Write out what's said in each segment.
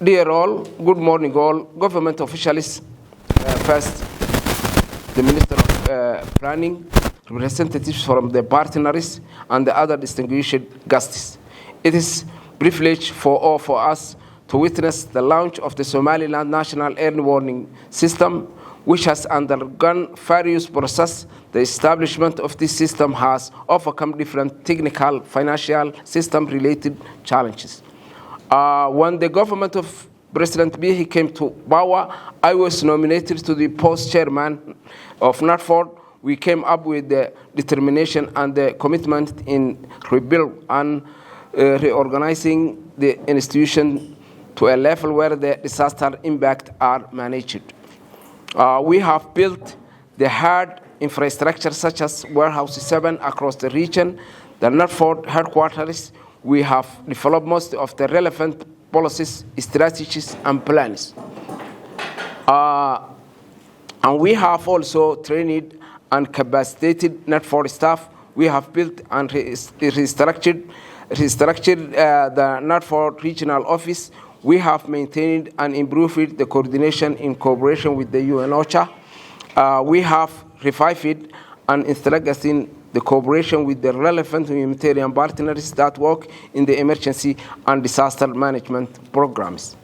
Dear all, good morning all. Government officials, first, the Minister of Planning, representatives from the partners, and the other distinguished guests. It is a privilege for us to witness the launch of the Somaliland National Early Warning System, which has undergone various processes. The establishment of this system has overcome different technical, financial, system-related challenges. When the government of President Bihi came to power, I was nominated to the post chairman of NATFORD. We came up with the determination and the commitment in rebuild and reorganizing the institution to a level where the disaster impact are managed. We have built the hard infrastructure such as Warehouse 7 across the region, the NATFORD headquarters. We have developed most of the relevant policies, strategies, and plans. And we have also trained and capacitated NATFORD staff. We have built and restructured the NATFORD regional office. We have maintained and improved the coordination in cooperation with the UN OCHA. We have revived and strengthened the cooperation with the relevant humanitarian partners that work in the emergency and disaster management programs.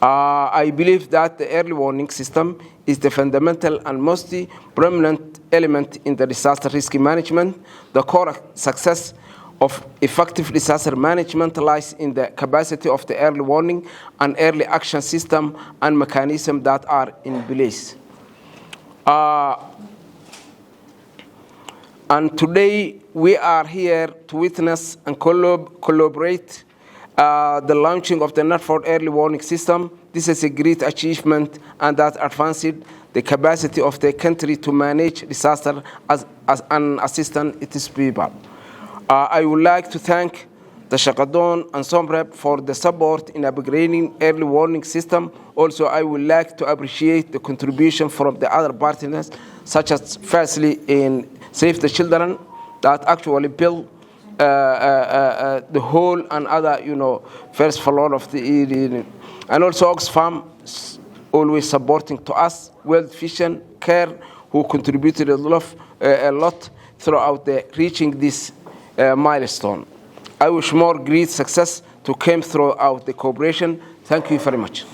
I believe that the early warning system is the fundamental and most prominent element in the disaster risk management. The core success of effective disaster management lies in the capacity of the early warning and early action system and mechanisms that are in place. And today we are here to witness and collaborate the launching of the NATFORD early warning system. This is a great achievement and that advanced the capacity of the country to manage disaster as an assistant its people. I would like to thank the Shaqadon and Somrep for the support in upgrading early warning system. Also, I would like to appreciate the contribution from the other partners, such as firstly in Save the Children, that actually built the whole and other, first floor of the and also Oxfam always supporting to us, World Vision, CARE, who contributed a lot throughout the reaching this milestone. I wish more great success to come throughout the cooperation. Thank you very much.